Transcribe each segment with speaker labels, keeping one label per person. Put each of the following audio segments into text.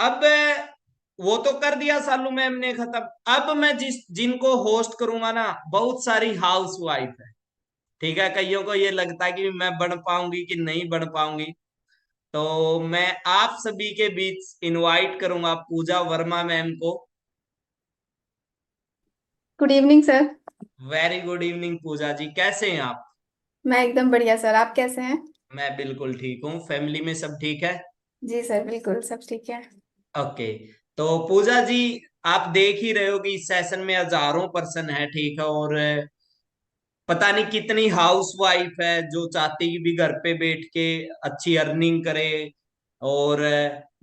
Speaker 1: अब वो तो कर दिया सालू मैम ने खत्म। अब मैं जिनको होस्ट करूंगा ना, बहुत सारी हाउस वाइफ है। ठीक है, कईयों को ये लगता है कि मैं बन पाऊंगी कि नहीं बन पाऊंगी। तो मैं आप सभी के बीच इनवाइट करूंगा पूजा वर्मा मैम को।
Speaker 2: Good evening sir.
Speaker 1: Very good evening Pooja ji, कैसे हैं आप?
Speaker 2: मैं एकदम बढ़िया सर, आप कैसे हैं?
Speaker 1: मैं बिल्कुल ठीक हूँ। फैमिली में सब ठीक है?
Speaker 2: जी सर, बिल्कुल सब ठीक है।
Speaker 1: ओके। तो पूजा जी, आप देख ही रहे हो कि इस सेशन में हजारों पर्सन है, ठीक है, और पता नहीं कितनी हाउस वाइफ है जो चाहती कि भी घर पे बैठ के अच्छी अर्निंग करे, और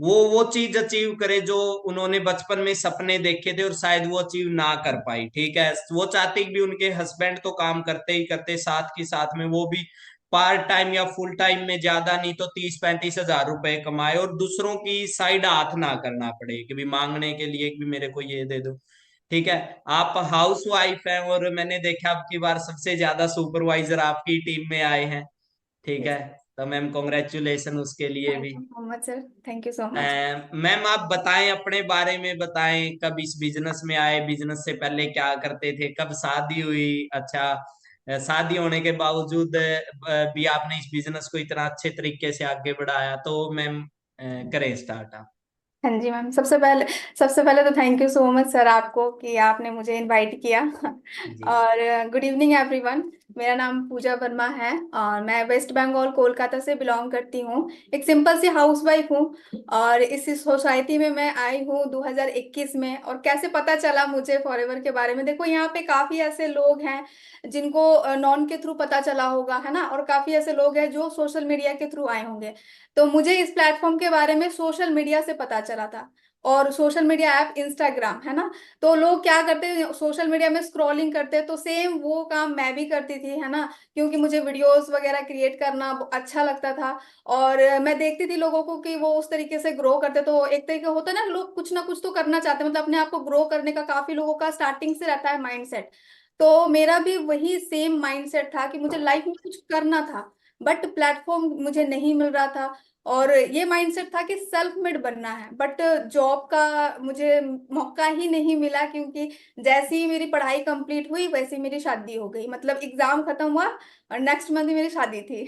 Speaker 1: वो चीज अचीव करे जो उन्होंने बचपन में सपने देखे थे और शायद वो अचीव ना कर पाई। ठीक है, वो चाहती कि भी उनके हस्बैंड तो काम करते ही करते, साथ के साथ में वो भी पार्ट टाइम या फुल टाइम में ज्यादा नहीं तो 30-35 हजार रुपए कमाए, और दूसरों की साइड हाथ ना करना पड़े कि भी मांगने के लिए कि भी मेरे को ये दे दो। ठीक है। आप हाउस वाइफ हैं और मैंने देखा अब की बार सबसे ज्यादा सुपरवाइजर आपकी टीम में आए हैं। ठीक है। तो मैम कॉन्ग्रेचुलेशन उसके लिए
Speaker 2: थैंक
Speaker 1: भी।
Speaker 2: You so much sir, thank you so much.
Speaker 1: Ma'am आप बताएं, अपने बारे में बताएं, कब इस बिजनेस में आए, बिजनेस से पहले क्या करते थे, कब शादी हुई? अच्छा, शादी होने के बावजूद भी आपने इस बिजनेस को इतना अच्छे तरीके से आगे बढ़ाया। तो मैम करें स्टार्ट आप।
Speaker 2: हाँ जी मैम, सबसे पहले तो thank you so much sir आपको कि आपने मुझे इनवाइट किया।
Speaker 1: जी।
Speaker 2: और गुड इवनिंग एवरीवन। मेरा नाम पूजा वर्मा है और मैं वेस्ट बंगाल कोलकाता से बिलोंग करती हूँ। एक सिंपल सी हाउसवाइफ हूँ और इस सोसाइटी में मैं आई हूँ 2021 में। और कैसे पता चला मुझे फॉरएवर के बारे में, देखो यहाँ पे काफी ऐसे लोग हैं जिनको नॉन के थ्रू पता चला होगा, है ना, और काफी ऐसे लोग हैं जो सोशल मीडिया के थ्रू आए होंगे। तो मुझे इस प्लेटफॉर्म के बारे में सोशल मीडिया से पता चला था। और सोशल मीडिया ऐप इंस्टाग्राम है ना। तो लोग क्या करते हैं, सोशल मीडिया में स्क्रॉलिंग करते हैं, तो सेम वो काम मैं भी करती थी, है ना। क्योंकि मुझे वीडियोस वगैरह क्रिएट करना अच्छा लगता था। और मैं देखती थी लोगों को कि वो उस तरीके से ग्रो करते, तो एक तरीके होता है ना, लोग कुछ ना कुछ तो करना चाहते हैं, मतलब अपने आप को ग्रो करने का काफी लोगों का स्टार्टिंग से रहता है माइंडसेट। तो मेरा भी वही सेम माइंडसेट था कि मुझे लाइफ में कुछ करना था, बट प्लेटफॉर्म मुझे नहीं मिल रहा था। और ये माइंडसेट था कि सेल्फ मेड बनना है, बट जॉब का मुझे मौका ही नहीं मिला, क्योंकि जैसे ही मेरी पढ़ाई कंप्लीट हुई वैसे ही मेरी शादी हो गई, मतलब एग्जाम खत्म हुआ और नेक्स्ट मंथ ही मेरी शादी थी।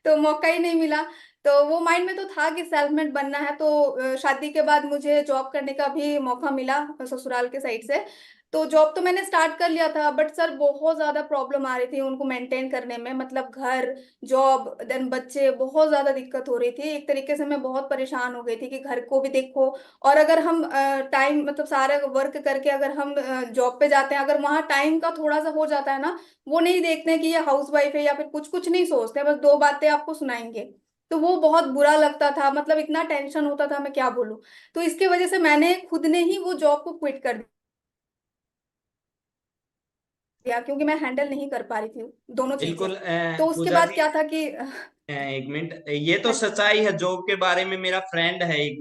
Speaker 2: तो मौका ही नहीं मिला। तो वो माइंड में तो था कि सेल्फ मेड बनना है, तो शादी के बाद मुझे जॉब करने का भी मौका मिला ससुराल के साइड से। तो जॉब तो मैंने स्टार्ट कर लिया था, बट सर बहुत ज्यादा प्रॉब्लम आ रही थी उनको मेंटेन करने में, मतलब घर, जॉब, देन बच्चे, बहुत ज्यादा दिक्कत हो रही थी। एक तरीके से मैं बहुत परेशान हो गई थी कि घर को भी देखो, और अगर हम टाइम मतलब सारा वर्क करके अगर हम जॉब पे जाते हैं, अगर वहाँ टाइम का थोड़ा सा हो जाता है ना, वो नहीं देखते हैं कि ये हाउस वाइफ है या फिर कुछ कुछ नहीं सोचते, बस दो बातें आपको सुनाएंगे। तो वो बहुत बुरा लगता था, मतलब इतना टेंशन होता था, मैं क्या बोलूं। तो इसकी वजह से मैंने खुद ने ही वो जॉब को क्विट कर दिया, क्योंकि मैं हैंडल नहीं कर पा रही थी दोनों चीजें।
Speaker 1: बिल्कुल
Speaker 2: तो उसके
Speaker 1: पूजा
Speaker 2: बाद
Speaker 1: जी,
Speaker 2: क्या था कि
Speaker 1: एक मिनट, ये तो
Speaker 2: हाँ जी।
Speaker 1: सच्चाई है। जॉब के बारे में मेरा फ्रेंड है एक,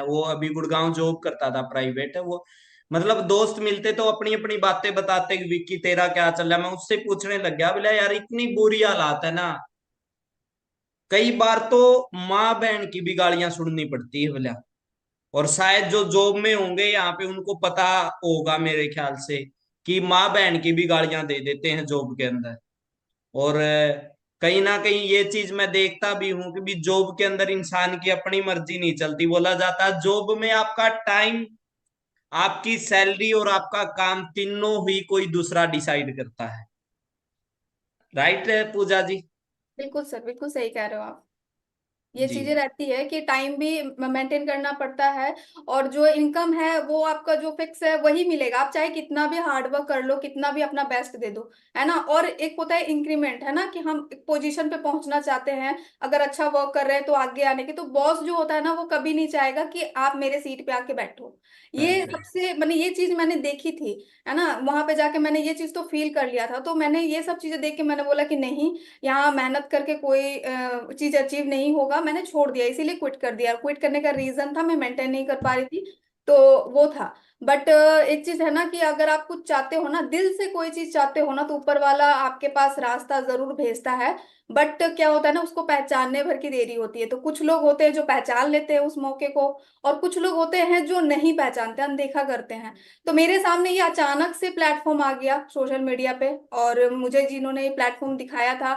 Speaker 1: वो अभी गुड़गांव जॉब करता था, प्राइवेट है वो। मतलब दोस्त मिलते तो अपनी अपनी बातें बताते कि विक्की तेरा क्या चल रहा है। मैं उससे पूछने लग गया, बोला यार इतनी बुरी हालात है ना, कई बार तो माँ बहन की भी गालियां सुननी पड़ती है बोला। और शायद जो जॉब में होंगे यहाँ पे उनको पता होगा मेरे ख्याल से कि माँ बहन की भी गालियां दे देते हैं जॉब के अंदर। और कहीं ना कहीं ये चीज मैं देखता भी हूँ कि भी जॉब के अंदर इंसान की अपनी मर्जी नहीं चलती। बोला जाता है जॉब में आपका टाइम, आपकी सैलरी और आपका काम तीनों ही कोई दूसरा डिसाइड करता है। राइट है पूजा जी?
Speaker 2: बिल्कुल सर, बिल्कुल सही कह रहे हो आप। ये
Speaker 1: जी।
Speaker 2: चीजें रहती है कि टाइम भी मेंटेन करना पड़ता है। और जो इनकम है वो आपका जो फिक्स है वही मिलेगा, आप चाहे कितना भी हार्ड वर्क कर लो, कितना भी अपना बेस्ट दे दो, है ना। और एक होता है इंक्रीमेंट, है ना, कि हम एक पोजीशन पे पहुंचना चाहते हैं, अगर अच्छा वर्क कर रहे हैं तो आगे आने की, तो बॉस जो होता है ना वो कभी नहीं चाहेगा कि आप मेरे सीट पे आके बैठो। ये
Speaker 1: राइट राइट।
Speaker 2: सबसे मैंने ये चीज मैंने देखी थी, है ना, वहां पे जाके मैंने ये चीज तो फील कर लिया था। तो मैंने ये सब चीजें देख के मैंने बोला कि नहीं, यहाँ मेहनत करके कोई चीज अचीव नहीं होगा, मैंने छोड़ दिया, इसीलिए क्विट कर दिया। क्विट करने का रीजन था मैं मेंटेन नहीं कर पा रही थी, तो वो था। बट एक चीज है ना कि अगर आप कुछ चाहते हो ना, दिल से कोई चीज चाहते हो ना, तो ऊपर वाला आपके पास रास्ता जरूर भेजता है। बट क्या होता है ना, उसको पहचानने भर की देरी होती है। तो कुछ लोग होते हैं जो पहचान लेते हैं उस मौके को, और कुछ लोग होते हैं जो नहीं पहचानते, अनदेखा करते हैं। तो मेरे सामने ये अचानक से प्लेटफॉर्म आ गया सोशल मीडिया पे, और मुझे जिन्होंने ये प्लेटफॉर्म दिखाया था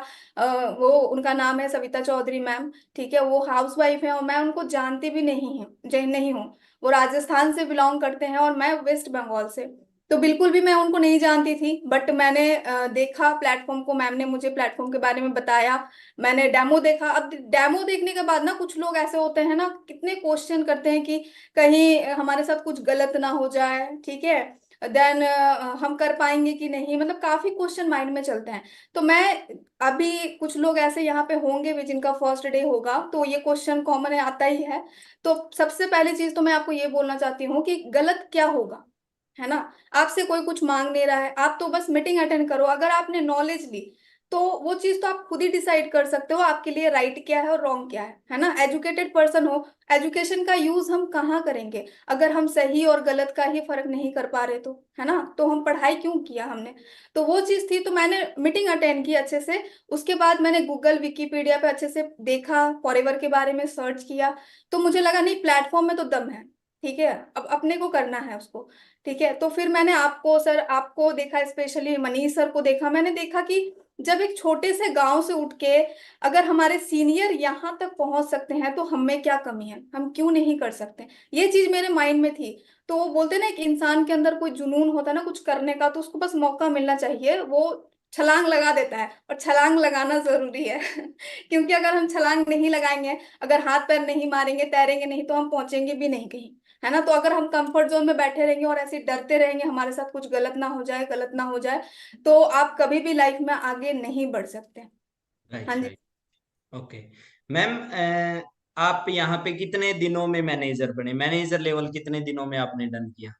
Speaker 2: वो, उनका नाम है सविता चौधरी मैम। ठीक है, वो हाउस वाइफ है और मैं उनको जानती भी नहीं हूँ। वो राजस्थान से बिलोंग करते हैं और मैं वेस्ट बंगाल से। तो बिल्कुल भी मैं उनको नहीं जानती थी, बट मैंने देखा प्लेटफॉर्म को, मैम ने मुझे प्लेटफॉर्म के बारे में बताया। मैंने डेमो देखा। अब डेमो देखने के बाद ना कुछ लोग ऐसे होते हैं ना, कितने क्वेश्चन करते हैं कि कहीं हमारे साथ कुछ गलत ना हो जाए, ठीक है, देन हम कर पाएंगे कि नहीं, मतलब काफी क्वेश्चन माइंड में चलते हैं। तो मैं, अभी कुछ लोग ऐसे यहाँ पे होंगे भी जिनका फर्स्ट डे होगा, तो ये क्वेश्चन कॉमन आता ही है। तो सबसे पहली चीज तो मैं आपको ये बोलना चाहती हूँ कि गलत क्या होगा, है ना। आपसे कोई कुछ मांग नहीं रहा है, आप तो बस मीटिंग अटेंड करो। अगर आपने नॉलेज ली तो वो चीज तो आप खुद ही डिसाइड कर सकते हो आपके लिए राइट क्या है और रॉन्ग क्या है ना। एजुकेटेड पर्सन हो, एजुकेशन का यूज हम कहाँ करेंगे अगर हम सही और गलत का ही फर्क नहीं कर पा रहे, तो है ना, तो हम पढ़ाई क्यों किया हमने। तो वो चीज थी, तो मैंने मीटिंग अटेंड की अच्छे से। उसके बाद मैंने गूगल विकिपीडिया पे अच्छे से देखा, फॉरएवर के बारे में सर्च किया। तो मुझे लगा नहीं, प्लेटफॉर्म में तो दम है। ठीक है, अब अपने को करना है उसको। ठीक है, तो फिर मैंने आपको सर, आपको देखा, स्पेशली मनीष सर को देखा। मैंने देखा कि जब एक छोटे से गांव से उठ के अगर हमारे सीनियर यहाँ तक पहुंच सकते हैं तो हम में क्या कमी है, हम क्यों नहीं कर सकते। ये चीज मेरे माइंड में थी। तो वो बोलते हैं ना, एक इंसान के अंदर कोई जुनून होता है ना कुछ करने का, तो उसको बस मौका मिलना चाहिए, वो छलांग लगा देता है। और छलांग लगाना जरूरी है क्योंकि अगर हम छलांग नहीं लगाएंगे, अगर हाथ पैर नहीं मारेंगे, तैरेंगे नहीं, तो हम पहुंचेंगे भी नहीं कहीं, है ना। तो अगर हम कंफर्ट जोन में बैठे रहेंगे और ऐसे डरते रहेंगे हमारे साथ कुछ गलत ना हो जाए, गलत ना हो जाए, तो आप कभी भी लाइफ में आगे नहीं बढ़ सकते। हाँ
Speaker 1: राइट,
Speaker 2: जी।
Speaker 1: राइट। ओके। मैम, आप यहाँ पे कितने दिनों में मैनेजर बने? मैनेजर लेवल कितने दिनों में आपने डन किया?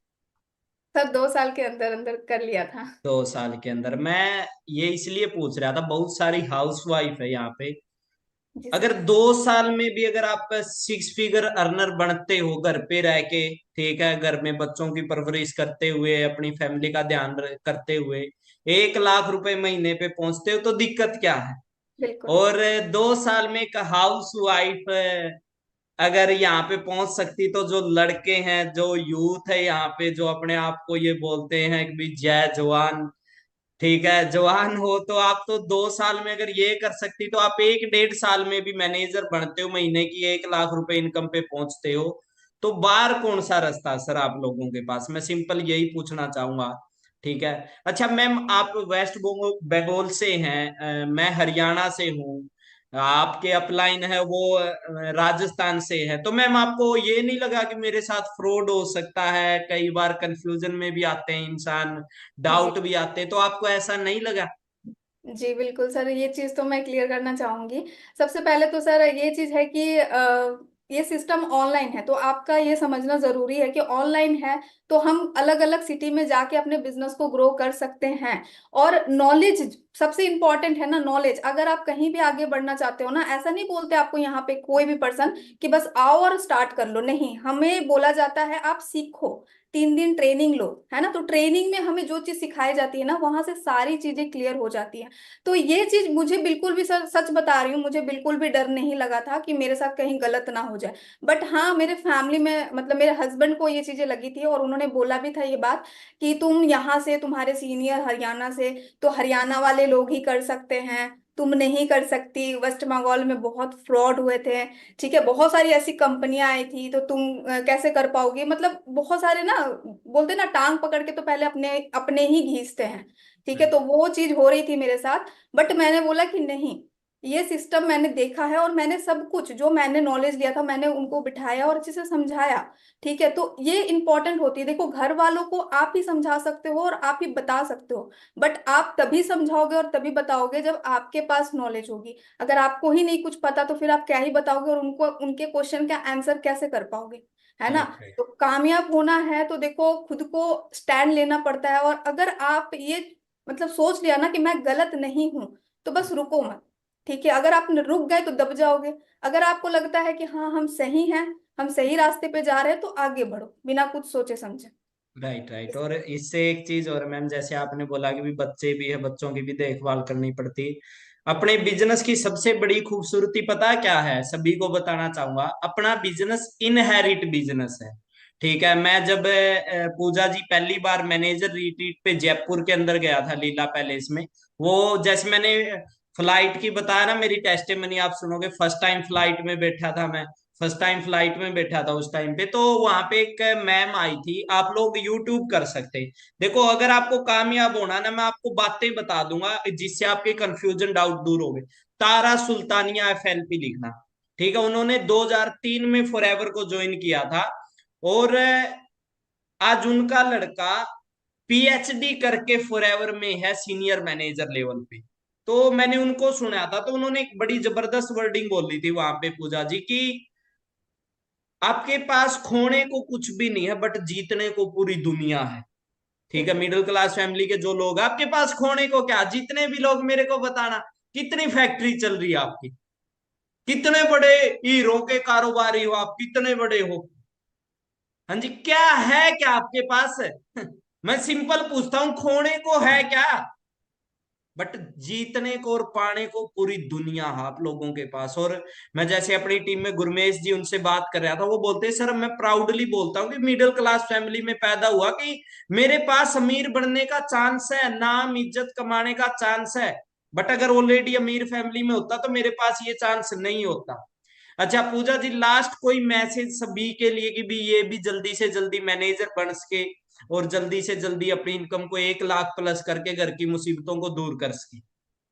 Speaker 2: सर 2 साल के अंदर अंदर कर लिया था।
Speaker 1: 2 साल के अंदर? मैं ये इसलिए पूछ रहा था, बहुत सारी हाउस वाइफ है यहाँ पे।
Speaker 2: जी
Speaker 1: अगर
Speaker 2: सर।
Speaker 1: 2 साल में भी अगर आप 6 फिगर अर्नर बनते हो घर पे रह के, ठीक है, घर में बच्चों की परवरिश करते हुए, अपनी फैमिली का ध्यान करते हुए 1 लाख रुपए महीने पे पहुंचते हो, तो दिक्कत क्या है?
Speaker 2: बिल्कुल।
Speaker 1: और 2 साल में एक हाउस वाइफ अगर यहाँ पे पहुंच सकती, तो जो लड़के हैं, जो यूथ है यहाँ पे, जो अपने आप को ये बोलते हैं कि भी जय जवान, ठीक है, जवान हो, तो आप तो 2 साल में अगर ये कर सकती, तो आप 1 1.5 साल में भी मैनेजर बनते हो, महीने की 1 लाख रुपए इनकम पे पहुंचते हो। तो बाहर कौन सा रास्ता सर आप लोगों के पास? मैं सिंपल यही पूछना चाहूंगा। ठीक है। अच्छा मैम, आप वेस्ट बंगाल से हैं, मैं हरियाणा से हूँ, आपके अपलाइन है वो राजस्थान से है, तो मैम आपको ये नहीं लगा कि मेरे साथ फ्रॉड हो सकता है? कई बार कंफ्यूजन में भी आते हैं इंसान,
Speaker 2: जी
Speaker 1: डाउट भी आते हैं, तो आपको ऐसा नहीं लगा?
Speaker 2: जी बिल्कुल सर, ये चीज तो मैं क्लियर करना चाहूंगी। सबसे पहले तो सर ये चीज है कि ये सिस्टम ऑनलाइन है, तो आपका ये समझना जरूरी है कि ऑनलाइन है तो हम अलग अलग सिटी में जाके अपने बिजनेस को ग्रो कर सकते हैं। और नॉलेज सबसे इंपॉर्टेंट है ना, नॉलेज। अगर आप कहीं भी आगे बढ़ना चाहते हो ना, ऐसा नहीं बोलते आपको यहाँ पे कोई भी पर्सन कि बस आओ और स्टार्ट कर लो, नहीं, हमें बोला जाता है आप सीखो, 3 दिन ट्रेनिंग लो, है ना। तो ट्रेनिंग में हमें जो चीज सिखाई जाती है ना, वहां से सारी चीजें क्लियर हो जाती हैं। तो ये चीज मुझे बिल्कुल भी, सर सच बता रही हूँ, मुझे बिल्कुल भी डर नहीं लगा था कि मेरे साथ कहीं गलत ना हो जाए। बट हाँ, मेरे फैमिली में मतलब मेरे हस्बैंड को ये चीजें लगी थी, और उन्होंने बोला भी था ये बात कि तुम यहाँ से, तुम्हारे सीनियर हरियाणा से, तो हरियाणा वाले लोग ही कर सकते हैं, तुम नहीं कर सकती। वेस्ट बंगाल में बहुत फ्रॉड हुए थे, ठीक है, बहुत सारी ऐसी कंपनियां आई थी, तो तुम कैसे कर पाओगी, मतलब बहुत सारे ना, बोलते ना टांग पकड़ के तो पहले अपने अपने ही घींचते हैं। ठीक है, तो वो चीज हो रही थी मेरे साथ। बट मैंने बोला कि नहीं, ये सिस्टम मैंने देखा है, और मैंने सब कुछ जो मैंने नॉलेज लिया था मैंने उनको बिठाया और अच्छे से समझाया। ठीक है, तो ये इंपॉर्टेंट होती है। देखो, घर वालों को आप ही समझा सकते हो और आप ही बता सकते हो, बट आप तभी समझाओगे और तभी बताओगे जब आपके पास नॉलेज होगी। अगर आपको ही नहीं कुछ पता तो फिर आप क्या ही बताओगे, और उनको उनके क्वेश्चन का आंसर कैसे कर पाओगे, है ना।
Speaker 1: Right, right.
Speaker 2: तो कामयाब होना है तो देखो, खुद को स्टैंड लेना पड़ता है। और अगर आप ये मतलब सोच लिया ना कि मैं गलत नहीं हूं, तो बस रुको मत। ठीक है, अगर आप रुक गए तो दब जाओगे। अगर आपको लगता है कि हाँ हम सही हैं, हम सही रास्ते पे जा रहे हैं, तो आगे बढ़ो बिना कुछ सोचे समझे।
Speaker 1: Right, right. और इससे एक चीज और मैम, जैसे आपने बोला कि भी बच्चे भी है, बच्चों की भी देखभाल करनी पड़ती। अपने बिजनेस की सबसे बड़ी खूबसूरती पता क्या है, सभी को बताना चाहूंगा, अपना बिजनेस इनहेरिट बिजनेस है। ठीक है, मैं जब पूजा जी पहली बार मैनेजर रिट्रीट पे जयपुर के अंदर गया था लीला पैलेस में, वो जैसे मैंने फ्लाइट की बताया ना, मेरी टेस्टिमनी आप सुनोगे, फर्स्ट टाइम फ्लाइट में बैठा था मैं, फर्स्ट टाइम फ्लाइट में बैठा था उस टाइम पे, तो वहां पे एक मैम आई थी, आप लोग यूट्यूब कर सकते हैं। देखो अगर आपको कामयाब होना ना, मैं आपको बातें बता दूंगा जिससे आपके कंफ्यूजन डाउट दूर हो गए। तारा सुल्तानिया एफएलपी लिखना। ठीक है, उन्होंने 2003 में फॉरएवर को ज्वाइन किया था, और आज उनका लड़का पीएचडी करके फॉरएवर में है सीनियर मैनेजर लेवल पे। तो मैंने उनको सुना था, तो उन्होंने एक बड़ी जबरदस्त वर्डिंग बोली थी वहां पे पूजा जी की, आपके पास खोने को कुछ भी नहीं है बट जीतने को पूरी दुनिया है। ठीक है, मिडिल क्लास फैमिली के जो लोग हैं, आपके पास खोने को क्या, जितने भी लोग मेरे को बताना, कितनी फैक्ट्री चल रही है आपकी, कितने बड़े हीरो के कारोबारी हो आप, कितने बड़े हो, हाँ जी, क्या है क्या आपके पास? मैं सिंपल पूछता हूं, खोने को है क्या? बट जीतने को और पाने को पूरी दुनिया है आप लोगों के पास। और मैं जैसे अपनी टीम में गुरमेश जी उनसे बात कर रहा था, वो बोलते हैं सर मैं प्राउडली बोलता हूँ कि मिडिल क्लास फैमिली में पैदा हुआ, कि मेरे पास अमीर बनने का चांस है, नाम इज्जत कमाने का चांस है, बट अगर ऑलरेडी अमीर फैमिली में होता तो मेरे पास ये चांस नहीं होता। अच्छा पूजा जी, लास्ट कोई मैसेज सभी के लिए कि भी ये भी जल्दी से जल्दी मैनेजर बन सके और जल्दी से जल्दी अपनी इनकम को 1 लाख प्लस करके घर की मुसीबतों को दूर कर सके?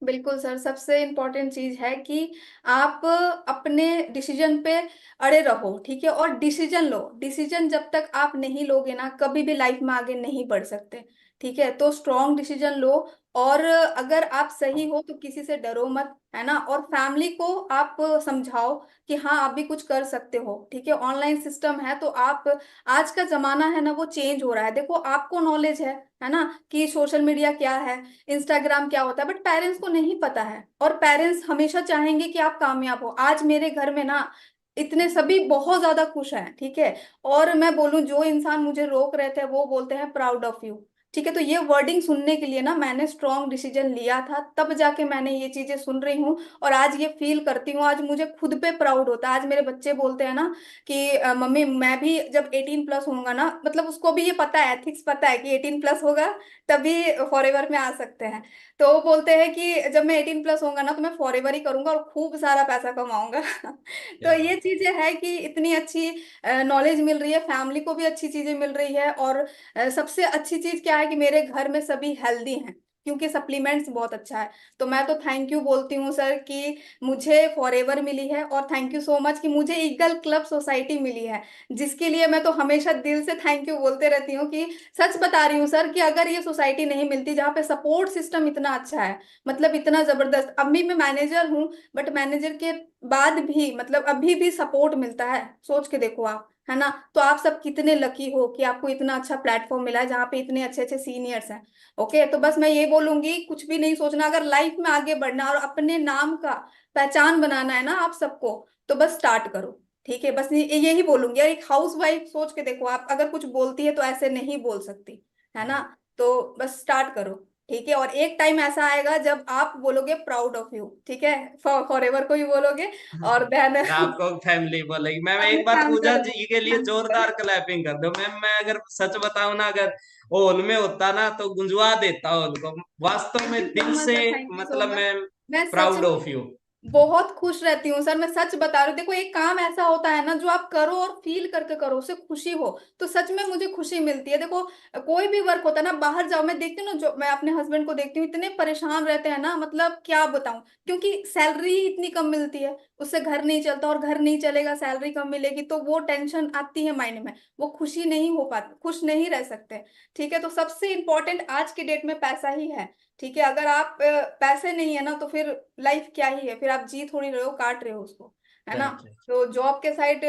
Speaker 2: बिल्कुल सर, सबसे इम्पोर्टेंट चीज है कि आप अपने डिसीजन पे अड़े रहो, ठीक है, और डिसीजन लो। डिसीजन जब तक आप नहीं लोगे ना, कभी भी लाइफ में आगे नहीं बढ़ सकते। ठीक है, तो स्ट्रॉन्ग डिसीजन लो। और अगर आप सही हो तो किसी से डरो मत, है ना। और फैमिली को आप समझाओ कि हाँ आप भी कुछ कर सकते हो। ठीक है, ऑनलाइन सिस्टम है तो आप, आज का जमाना है ना वो चेंज हो रहा है। देखो आपको नॉलेज है ना, कि सोशल मीडिया क्या है, इंस्टाग्राम क्या होता है, बट पेरेंट्स को नहीं पता है। और पेरेंट्स हमेशा चाहेंगे कि आप कामयाब हो। आज मेरे घर में ना इतने सभी बहुत ज्यादा खुश हैं, ठीक है। और मैं बोलूं, जो इंसान मुझे रोक रहे थे वो बोलते हैं प्राउड ऑफ यू। ठीक है, तो ये वर्डिंग सुनने के लिए ना मैंने स्ट्रॉन्ग डिसीजन लिया था, तब जाके मैंने ये चीजें सुन रही हूँ। और आज ये फील करती हूँ, आज मुझे खुद पे प्राउड होता है। आज मेरे बच्चे बोलते हैं ना कि मम्मी मैं भी जब 18+ होऊंगा ना, मतलब उसको भी ये पता है, एथिक्स पता है कि 18+ होगा तभी फॉरएवर में आ सकते हैं। तो वो बोलते हैं कि जब मैं 18+ होऊंगा ना तो मैं फॉरएवर ही करूंगा और खूब सारा पैसा कमाऊंगा। तो
Speaker 1: क्या
Speaker 2: ये
Speaker 1: बात।
Speaker 2: चीजें है कि इतनी अच्छी नॉलेज मिल रही है, फैमिली को भी अच्छी चीजें मिल रही है। और सबसे अच्छी चीज क्या है कि मेरे घर में सभी हेल्दी हैं, क्योंकि सप्लीमेंट्स बहुत अच्छा है। तो मैं तो थैंक यू बोलती हूँ सर कि मुझे फॉरएवर मिली है, और थैंक यू सो मच कि मुझे ईगल क्लब सोसाइटी मिली है, जिसके लिए मैं तो हमेशा दिल से थैंक यू बोलते रहती हूँ। कि सच बता रही हूँ सर, कि अगर ये सोसाइटी नहीं मिलती जहाँ पे सपोर्ट सिस्टम इतना अच्छा है, मतलब इतना जबरदस्त, अभी मैं मैनेजर हूँ, बट मैनेजर के बाद भी मतलब अभी भी सपोर्ट मिलता है, सोच के देखो आप, है ना। तो आप सब कितने लकी हो कि आपको इतना अच्छा प्लेटफॉर्म मिला है जहाँ पे इतने अच्छे अच्छे सीनियर्स हैं। ओके, तो बस मैं ये बोलूंगी, कुछ भी नहीं सोचना, अगर लाइफ में आगे बढ़ना और अपने नाम का पहचान बनाना है ना आप सबको, तो बस स्टार्ट करो। ठीक है, बस यही बोलूंगी। और एक हाउस वाइफ सोच के देखो, आप अगर कुछ बोलती है तो ऐसे नहीं बोल सकती, है ना। तो बस स्टार्ट करो। ठीक है, और एक टाइम ऐसा आएगा जब आप बोलोगे प्राउड ऑफ यू, ठीक है, फॉर एवर को भी बोलोगे। और देन
Speaker 1: और आपको फैमिली बोलेगी। मैम
Speaker 2: अपने
Speaker 1: एक बार
Speaker 2: फैमिली
Speaker 1: पूजा
Speaker 2: वाले
Speaker 1: जी के लिए
Speaker 2: बोलोगे।
Speaker 1: जोरदार क्लैपिंग कर दो मैम। मैं अगर सच बताऊं ना, अगर हॉल में होता ना तो गुंजवा देता हॉल को, वास्तव
Speaker 2: थैंक
Speaker 1: में
Speaker 2: यू सो
Speaker 1: दिल
Speaker 2: मच
Speaker 1: से।
Speaker 2: सर, थैंक यू सो
Speaker 1: मतलब
Speaker 2: मच।
Speaker 1: मैं
Speaker 2: मैं सच
Speaker 1: प्राउड
Speaker 2: में
Speaker 1: ऑफ यू।
Speaker 2: बहुत खुश रहती हूँ सर, मैं सच बता रही हूँ। देखो एक काम ऐसा होता है ना जो आप करो और फील करके करो, उससे खुशी हो, तो सच में मुझे खुशी मिलती है। देखो कोई भी वर्क होता है ना, बाहर जाओ, मैं देखती हूँ ना, जो मैं अपने हस्बैंड को देखती हूँ, इतने परेशान रहते हैं ना, मतलब क्या बताऊं, क्योंकि सैलरी ही इतनी कम मिलती है, उससे घर नहीं चलता, और घर नहीं चलेगा, सैलरी कम मिलेगी, तो वो टेंशन आती है माइंड में, वो खुशी नहीं हो पाती, खुश नहीं रह सकते। ठीक है, तो सबसे इंपॉर्टेंट आज के डेट में पैसा ही है। ठीक है, अगर आप पैसे नहीं है ना तो फिर लाइफ क्या ही है, फिर आप जी थोड़ी रहे हो, काट रहे हो उसको, है ना।
Speaker 1: Right right.
Speaker 2: तो जॉब के साइड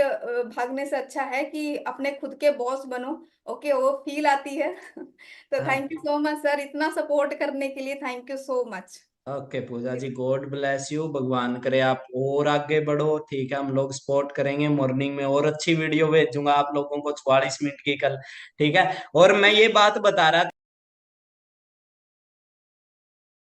Speaker 2: भागने से अच्छा है कि अपने खुद के बॉस बनो। ओके, वो फील आती है। तो thank you
Speaker 1: okay.
Speaker 2: So much sir, इतना सपोर्ट करने के लिए thank you so much.
Speaker 1: Okay Pooja ji, God bless you, भगवान करे आप और आगे बढ़ो। ठीक है, हम लोग सपोर्ट करेंगे, मॉर्निंग में और अच्छी वीडियो भेजूंगा आप लोगों को 44 मिनट की कल। ठीक है, और मैं ये बात बता रहा